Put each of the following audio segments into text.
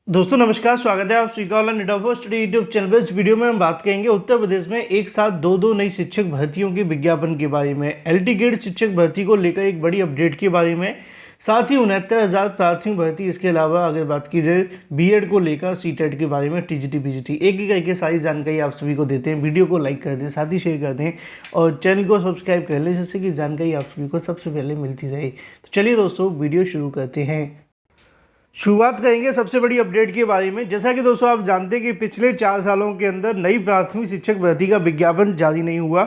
दोस्तों नमस्कार, स्वागत है आप सभी का online net first study YouTube channel पर। इस वीडियो में हम बात करेंगे उत्तर प्रदेश में एक साथ दो नई शिक्षक भर्तियों के विज्ञापन के बारे में। एलटी गेट शिक्षक भर्ती को लेकर एक बड़ी अपडेट के बारे में, साथ ही 69,000 प्राथमिक भर्ती। इसके अलावा अगर बात की जाए बीएड को लेकर सीटेट के बारे में, टीजीटी पीजीटी, एक एक करके सारी जानकारी आप सभी को देते हैं। वीडियो को लाइक कर दें, साथ ही शेयर कर दें और चैनल को सब्सक्राइब कर लें, जिससे कि जानकारी आप सभी को सबसे पहले मिलती रहे। तो चलिए दोस्तों वीडियो शुरू करते हैं। शुरुआत करेंगे सबसे बड़ी अपडेट के बारे में। जैसा कि दोस्तों आप जानते हैं कि पिछले 4 सालों के अंदर नई प्राथमिक शिक्षक भर्ती का विज्ञापन जारी नहीं हुआ,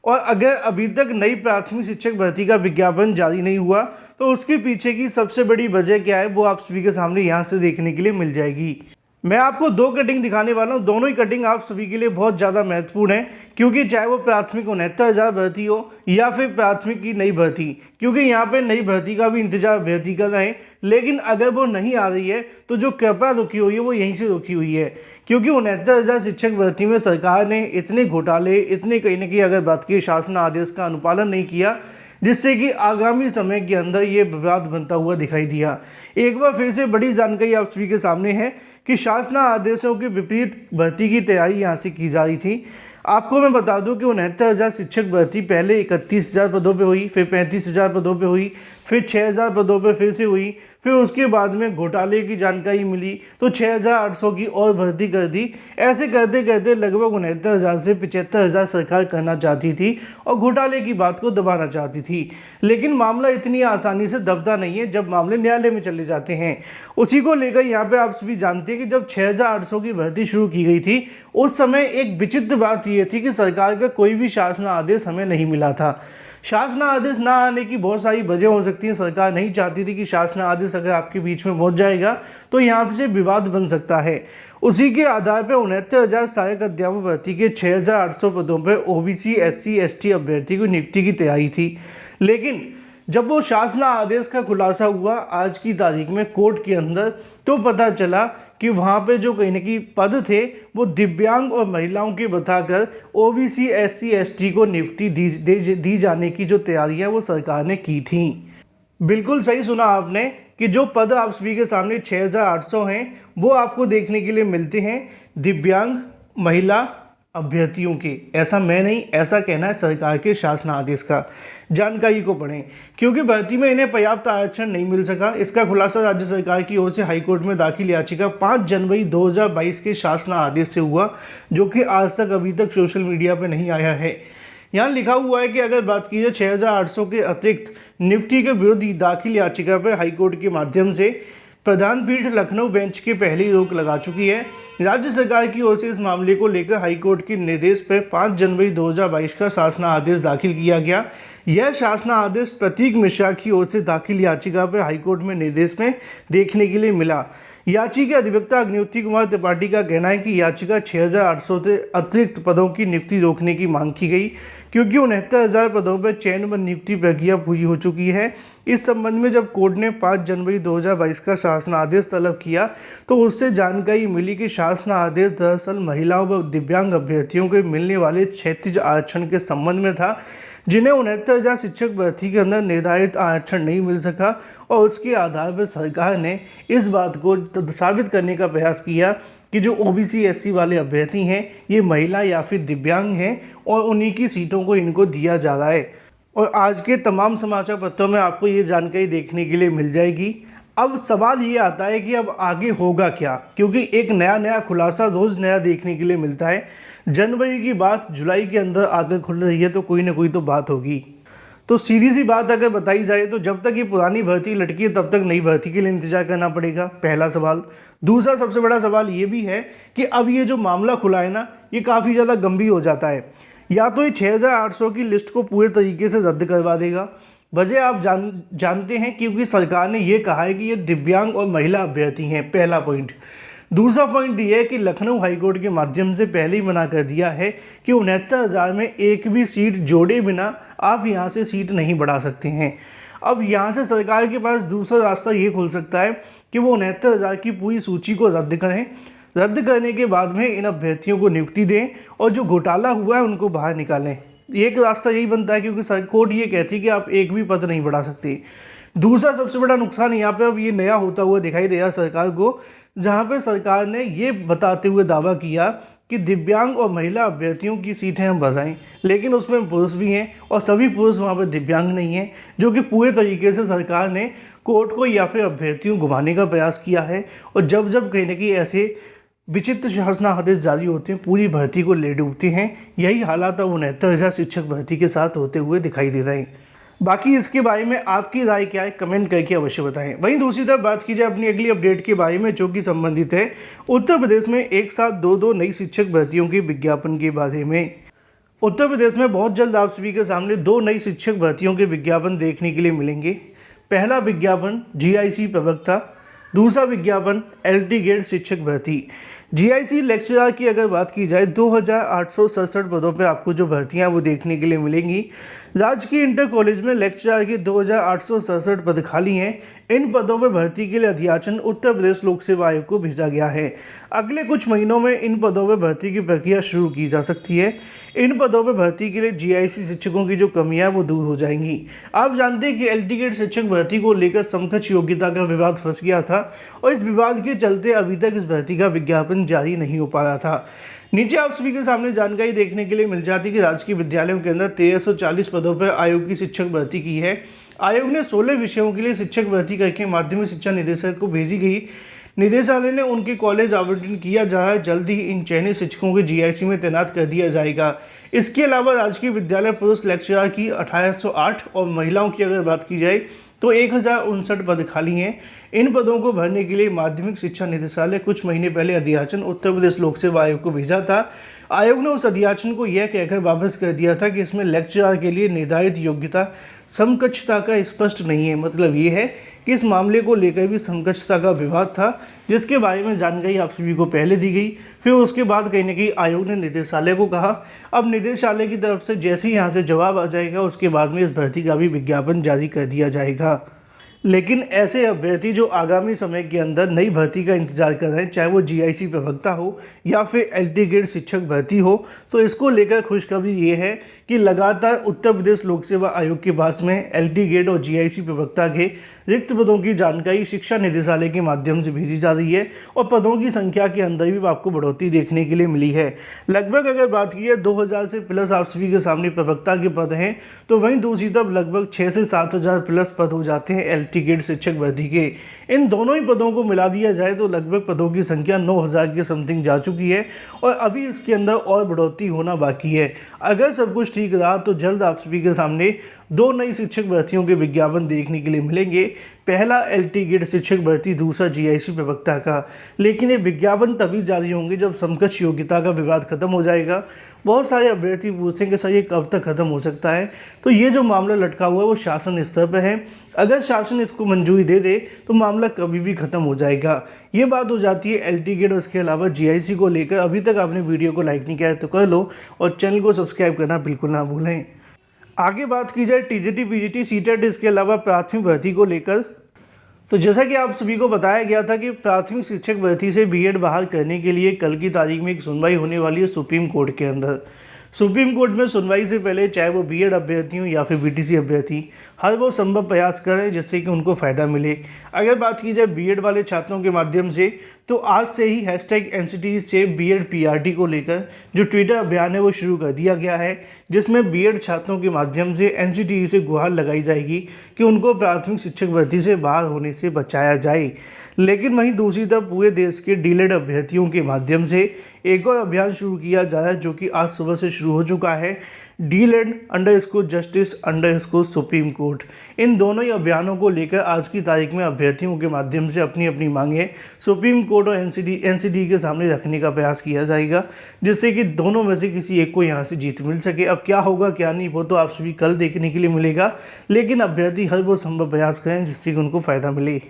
और अगर अभी तक नई प्राथमिक शिक्षक भर्ती का विज्ञापन जारी नहीं हुआ तो उसके पीछे की सबसे बड़ी वजह क्या है, वो आप सभी के सामने यहाँ से देखने के लिए मिल जाएगी। मैं आपको 2 कटिंग दिखाने वाला हूँ। दोनों ही कटिंग आप सभी के लिए बहुत ज़्यादा महत्वपूर्ण है, क्योंकि चाहे वो प्राथमिक 69,000 भर्ती हो या फिर प्राथमिक की नई भर्ती, क्योंकि यहाँ पे नई भर्ती का भी इंतजार अभ्यर्थी कर रहे हैं। लेकिन अगर वो नहीं आ रही है तो जो कृपा रुकी हुई है वो यहीं से रुकी हुई है, क्योंकि 69,000 शिक्षक भर्ती में सरकार ने इतने घोटाले, इतने कहीं ना कहीं अगर बात की शासन आदेश का अनुपालन नहीं किया, जिससे कि आगामी समय के अंदर ये विवाद बनता हुआ दिखाई दिया। एक बार फिर से बड़ी जानकारी आप सभी के सामने है कि शासन आदेशों के विपरीत भर्ती की तैयारी यहाँ से की जा रही थी। आपको मैं बता दूं कि 69,000 शिक्षक भर्ती पहले 31,000 पदों पे हुई, फिर 35,000 पदों पे हुई, फिर 6,000 पदों पे फिर से हुई, फिर उसके बाद में घोटाले की जानकारी मिली तो 6,800 की और भर्ती कर दी। ऐसे करते करते लगभग 69,000 से 75,000 सरकार करना चाहती थी और घोटाले की बात को दबाना चाहती थी। लेकिन मामला इतनी आसानी से दबता नहीं है जब मामले न्यायालय में चले जाते हैं। उसी को लेकर यहाँ पे आप सभी जानते हैं कि जब 6,800 की भर्ती शुरू की गई थी, उस समय एक विचित्र बात ये थी कि सरकार का कोई भी शासन आदेश हमें नहीं मिला था। शासन आदेश ना आने की बहुत सारी वजह हो सकती है। सरकार नहीं चाहती थी कि शासन आदेश अगर आपके बीच में पहुंच जाएगा तो यहाँ से विवाद बन सकता है। उसी के आधार पर 69,000 सहायक अध्यापक भर्ती के 6,800 पदों पर ओबीसी एससी एसटी अभ्यर्थी की नियुक्ति की तैयारी थी। लेकिन जब वो शासन आदेश का खुलासा हुआ आज की तारीख में कोर्ट के अंदर, तो पता चला कि वहाँ पे जो कहीं ना कहीं पद थे वो दिव्यांग और महिलाओं के बताकर ओबीसी एससी एसटी को नियुक्ति दी जाने की जो तैयारी है वो सरकार ने की थी। बिल्कुल सही सुना आपने कि जो पद आप सभी के सामने 6,800 हैं वो आपको देखने के लिए मिलते हैं दिव्यांग महिला अभ्यर्थियों के। ऐसा मैं नहीं, ऐसा कहना है सरकार के शासन आदेश का। जानकारी को पढ़ें, क्योंकि भर्ती में इन्हें पर्याप्त आरक्षण नहीं मिल सका। इसका खुलासा राज्य सरकार की ओर से हाईकोर्ट में दाखिल याचिका 5 जनवरी 2022 के शासन आदेश से हुआ, जो कि आज तक अभी तक सोशल मीडिया पर नहीं आया है। यहाँ लिखा हुआ है कि अगर बात की जाए 6,800 के अतिरिक्त नियुक्ति के विरुद्ध दाखिल याचिका पर हाईकोर्ट के माध्यम से प्रधान पीठ लखनऊ बेंच की पहली रोक लगा चुकी है। राज्य सरकार की ओर से इस मामले को लेकर हाईकोर्ट के निर्देश पर 5 जनवरी 2022 का शासन आदेश दाखिल किया गया। यह शासन आदेश प्रतीक मिश्रा की ओर से दाखिल याचिका पर हाईकोर्ट में निर्देश में देखने के लिए मिला। याचिका के अधिवक्ता अग्निहोत्री कुमार त्रिपाठी का कहना है कि याचिका 6,800 से अतिरिक्त पदों की नियुक्ति रोकने की मांग की गई, क्योंकि 69,000 पदों पर चयन व नियुक्ति प्रक्रिया पूरी हो चुकी है। इस संबंध में जब कोर्ट ने 5 जनवरी 2022 का शासन आदेश तलब किया तो उससे जानकारी मिली कि शासन आदेश दरअसल महिलाओं व दिव्यांग अभ्यर्थियों को मिलने वाले क्षैतिज आरक्षण के संबंध में था, जिन्हें 69,000 शिक्षक भर्ती के अंदर निर्धारित आरक्षण नहीं मिल सका। और उसके आधार पर सरकार ने इस बात को साबित करने का प्रयास किया कि जो ओबीसी एससी वाले अभ्यर्थी हैं ये महिला या फिर दिव्यांग हैं और उन्हीं की सीटों को इनको दिया जा रहा है। और आज के तमाम समाचार पत्रों में आपको ये जानकारी देखने के लिए मिल जाएगी। अब सवाल ये आता है कि अब आगे होगा क्या, क्योंकि एक नया खुलासा रोज़ नया देखने के लिए मिलता है। जनवरी की बात जुलाई के अंदर आकर खुल रही है तो कोई ना कोई तो बात होगी। तो सीधी सी बात अगर बताई जाए तो जब तक ये पुरानी भर्ती लटकी है तब तक नई भर्ती के लिए इंतजार करना पड़ेगा, पहला सवाल। दूसरा सबसे बड़ा सवाल ये भी है कि अब ये जो मामला खुला है ना, ये काफ़ी ज़्यादा गंभीर हो जाता है। या तो ये 6,800 की लिस्ट को पूरे तरीके से रद्द करवा देगा। वजह आप जानते हैं, क्योंकि सरकार ने ये कहा है कि ये दिव्यांग और महिला अभ्यर्थी हैं, पहला पॉइंट। दूसरा पॉइंट ये है कि लखनऊ हाईकोर्ट के माध्यम से पहले ही मना कर दिया है कि 69,000 में एक भी सीट जोड़े बिना आप यहाँ से सीट नहीं बढ़ा सकते हैं। अब यहाँ से सरकार के पास दूसरा रास्ता ये खुल सकता है कि वो 69,000 की पूरी सूची को रद्द करें। रद्द करने के बाद में इन अभ्यर्थियों को नियुक्ति दें और जो घोटाला हुआ है उनको बाहर निकालें। एक रास्ता यही बनता है, क्योंकि कोर्ट ये कहती है कि आप एक भी पद नहीं बढ़ा सकते। दूसरा सबसे बड़ा नुकसान यहाँ पे अब ये नया होता हुआ दिखाई दे रहा सरकार को जहां पर सरकार ने ये बताते हुए दावा किया कि दिव्यांग और महिला अभ्यर्थियों की सीटें हम बढ़ाएं, लेकिन उसमें पुरुष भी हैं और सभी पुरुष वहाँ पर दिव्यांग नहीं हैं, जो कि पूरे तरीके से सरकार ने कोर्ट को या फिर अभ्यर्थियों को घुमाने का प्रयास किया है। और जब जब कहीं ना कहीं ऐसे विचित्र शासनादेश जारी होते हैं, पूरी भर्ती को ले डूबते हैं। यही हालात अब 69,000 शिक्षक भर्ती के साथ होते हुए दिखाई दे रहे हैं। बाकी इसके बारे में आपकी राय क्या है, कमेंट करके अवश्य बताएं। वहीं दूसरी तरफ बात की जाए अपनी अगली अपडेट के बारे में, जो कि संबंधित है उत्तर प्रदेश में एक साथ दो नई शिक्षक भर्तियों के विज्ञापन के बारे में। उत्तर प्रदेश में बहुत जल्द आप सभी के सामने 2 नई शिक्षक भर्तियों के विज्ञापन देखने के लिए मिलेंगे। पहला विज्ञापन जीआईसी प्रवक्ता, दूसरा विज्ञापन एलटी ग्रेड शिक्षक भर्ती। जीआईसी लेक्चरर की अगर बात की जाए 2867 पदों पर आपको जो भर्तियां वो देखने के लिए मिलेंगी। राजकीय इंटर कॉलेज में लेक्चरर के 2867 पद खाली हैं। इन पदों पर भर्ती के लिए अध्याचन उत्तर प्रदेश लोक सेवा आयोग को भेजा गया है। अगले कुछ महीनों में इन पदों पर भर्ती की प्रक्रिया शुरू की जा सकती है। इन पदों पर भर्ती के लिए जीआईसी शिक्षकों की जो कमियां वो दूर हो जाएंगी। आप जानते हैं कि एलटी ग्रेड शिक्षक भर्ती को लेकर समकक्ष योग्यता का विवाद फंस गया था और इस विवाद के चलते अभी तक इस भर्ती का विज्ञापन जारी नहीं हो पा रहा था। नीचे आप सभी के सामने जानकारी देखने के लिए मिल जाती है कि राजकीय विद्यालयों के अंदर 1340 पदों पर आयोग की शिक्षक भर्ती की है। आयोग ने 16 विषयों के लिए शिक्षक भर्ती करके माध्यमिक शिक्षा निदेशक को भेजी गई। निदेशालय ने उनके कॉलेज आवंटन किया जा रहा है। जल्द ही इन चयनित शिक्षकों को जीआईसी में तैनात कर दिया जाएगा। इसके अलावा राजकीय विद्यालय पुरुष लेक्चरर की 1808 और महिलाओं की अगर बात की जाए तो 1059 पद खाली हैं। इन पदों को भरने के लिए माध्यमिक शिक्षा निदेशालय कुछ महीने पहले अध्याचन उत्तर प्रदेश लोक सेवा आयोग को भेजा था। आयोग ने उस अध्याचन को यह कहकर वापस कर दिया था कि इसमें लेक्चरर के लिए निर्धारित योग्यता समकक्षता का स्पष्ट नहीं है। मतलब ये है कि इस मामले को लेकर भी समकक्षता का विवाद था, जिसके बारे में जानकारी आप सभी को पहले दी गई। फिर उसके बाद कहीं ना कहीं आयोग ने निदेशालय को कहा। अब निदेशालय की तरफ से जैसे ही यहाँ से जवाब आ जाएगा, उसके बाद में इस भर्ती का भी विज्ञापन जारी कर दिया जाएगा। लेकिन ऐसे अभ्यर्थी जो आगामी समय के अंदर नई भर्ती का इंतजार कर रहे हैं, चाहे वो जीआईसी प्रवक्ता हो या फिर एलटी ग्रेड शिक्षक भर्ती हो, तो इसको लेकर खुशखबरी ये है कि लगातार उत्तर प्रदेश लोक सेवा आयोग के पास में एलटी ग्रेड और जीआईसी प्रवक्ता के रिक्त पदों की जानकारी शिक्षा निदेशालय के माध्यम से भेजी जा रही है और पदों की संख्या के अंदर भी आपको बढ़ोतरी देखने के लिए मिली है। लगभग अगर बात की है 2000 से प्लस आप सभी के सामने प्रवक्ता के पद हैं, तो वहीं दूसरी तरफ लगभग 6 से 7000 प्लस पद हो जाते हैं एलटी ग्रेड शिक्षक भर्ती के। इन दोनों ही पदों को मिला दिया जाए तो लगभग पदों की संख्या 9000 के समथिंग जा चुकी है और अभी इसके अंदर और बढ़ोतरी होना बाकी है। अगर सब कुछ ठीक रहा तो जल्द आप सभी के सामने 2 नई शिक्षक भर्तियों के विज्ञापन देखने के लिए मिलेंगे। पहला एलटी ग्रेड शिक्षक भर्ती, दूसरा जीआईसी प्रवक्ता का। लेकिन ये विज्ञापन तभी जारी होंगे जब समकक्ष योग्यता का विवाद खत्म हो जाएगा। बहुत सारे अभ्यर्थी पूछेंगे सर ये कब तक खत्म हो सकता है, तो ये जो मामला लटका हुआ है वो शासन स्तर पर है। अगर शासन इसको मंजूरी दे दे तो मामला कभी भी खत्म हो जाएगा। ये बात हो जाती है एलटी ग्रेड और इसके अलावा जीआईसी को लेकर। अभी तक आपने वीडियो को लाइक नहीं किया है तो कर लो और चैनल को सब्सक्राइब करना बिल्कुल ना भूलें। आगे बात की जाए टीजीटी पीजीटी सीटेट इसके अलावा प्राथमिक भर्ती को लेकर, तो जैसा कि आप सभी को बताया गया था कि प्राथमिक शिक्षक भर्ती से बीएड बहाल करने के लिए कल की तारीख में एक सुनवाई होने वाली है सुप्रीम कोर्ट के अंदर। सुप्रीम कोर्ट में सुनवाई से पहले चाहे वो बीएड अभ्यर्थी हो या फिर बीटीसी अभ्यर्थी, हर वो संभव प्रयास करें जिससे कि उनको फ़ायदा मिले। अगर बात की जाए बीएड वाले छात्रों के माध्यम से, तो आज से ही #NCT से बीएड पीआरटी को लेकर जो ट्विटर अभियान है वो शुरू कर दिया गया है, जिसमें बीएड छात्रों के माध्यम से एनसीटीई से गुहार लगाई जाएगी कि उनको प्राथमिक शिक्षक भर्ती से बाहर होने से बचाया जाए। लेकिन वहीं दूसरी तरफ पूरे देश के डीलेड अभ्यर्थियों के माध्यम से एक और अभियान शुरू किया जा रहा है, जो कि आज सुबह से शुरू हो चुका है। DLED_Justice_Supreme court. इन दोनों ही अभियानों को लेकर आज की तारीख में अभ्यर्थियों के माध्यम से अपनी अपनी मांगें सुप्रीम कोर्ट और एनसीटी के सामने रखने का प्रयास किया जाएगा, जिससे कि दोनों में से किसी एक को यहां से जीत मिल सके। अब क्या होगा क्या नहीं वो तो आप सभी कल देखने के लिए मिलेगा, लेकिन अभ्यर्थी हर वो संभव प्रयास करें जिससे कि उनको फ़ायदा मिले।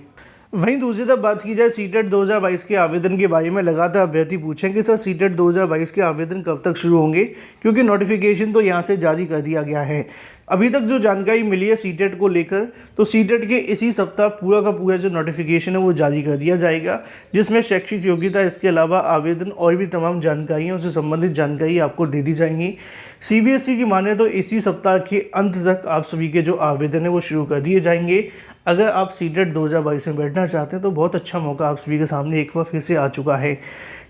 वहीं दूसरी तरफ बात की जाए सीटेट 2022 के आवेदन के बारे में, लगातार अभ्यर्थी पूछें कि सर सीटेट 2022 के आवेदन कब तक शुरू होंगे, क्योंकि नोटिफिकेशन तो यहां से जारी कर दिया गया है। अभी तक जो जानकारी मिली है सीटेट को लेकर, तो सीटेट के इसी सप्ताह पूरा का पूरा जो नोटिफिकेशन है वो जारी कर दिया जाएगा, जिसमें शैक्षिक योग्यता, इसके अलावा आवेदन और भी तमाम जानकारियाँ उससे संबंधित जानकारी आपको दे दी जाएंगी। सीबीएसई की माने तो इसी सप्ताह के अंत तक आप सभी के जो आवेदन है वो शुरू कर दिए जाएंगे। अगर आप सीटेट 2022 में बैठना चाहते हैं तो बहुत अच्छा मौका आप सभी के सामने एक बार फिर से आ चुका है।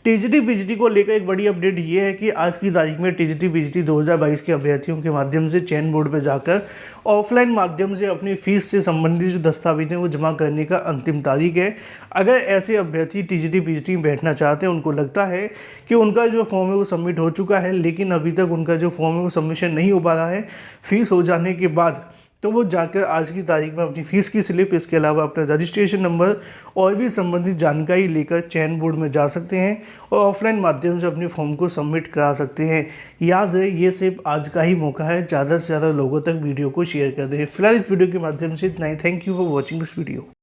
टीजीटी पीजीटी को लेकर एक बड़ी अपडेट ये है कि आज की तारीख में टीजीटी पीजीटी 2022 के अभ्यर्थियों के माध्यम से चयन बोर्ड पर जाकर ऑफलाइन माध्यम से अपनी फीस से संबंधित जो दस्तावेज हैं वो जमा करने का अंतिम तारीख है। अगर ऐसे अभ्यर्थी टीजीटी पीजीटी में बैठना चाहते हैं, उनको लगता है कि उनका जो फॉर्म है वो सबमिट हो चुका है लेकिन अभी तक उनका जो फॉर्म है वो सबमिशन नहीं हो पा रहा है फीस हो जाने के बाद, तो वो जाकर आज की तारीख में अपनी फ़ीस की स्लिप, इसके अलावा अपना रजिस्ट्रेशन नंबर और भी संबंधित जानकारी लेकर चयन बोर्ड में जा सकते हैं और ऑफलाइन माध्यम से अपने फॉर्म को सबमिट करा सकते हैं। याद है, ये सिर्फ आज का ही मौका है, ज़्यादा से ज़्यादा लोगों तक वीडियो को शेयर कर दें। फिलहाल इस वीडियो के माध्यम से इतना ही। Thank you for watching this video.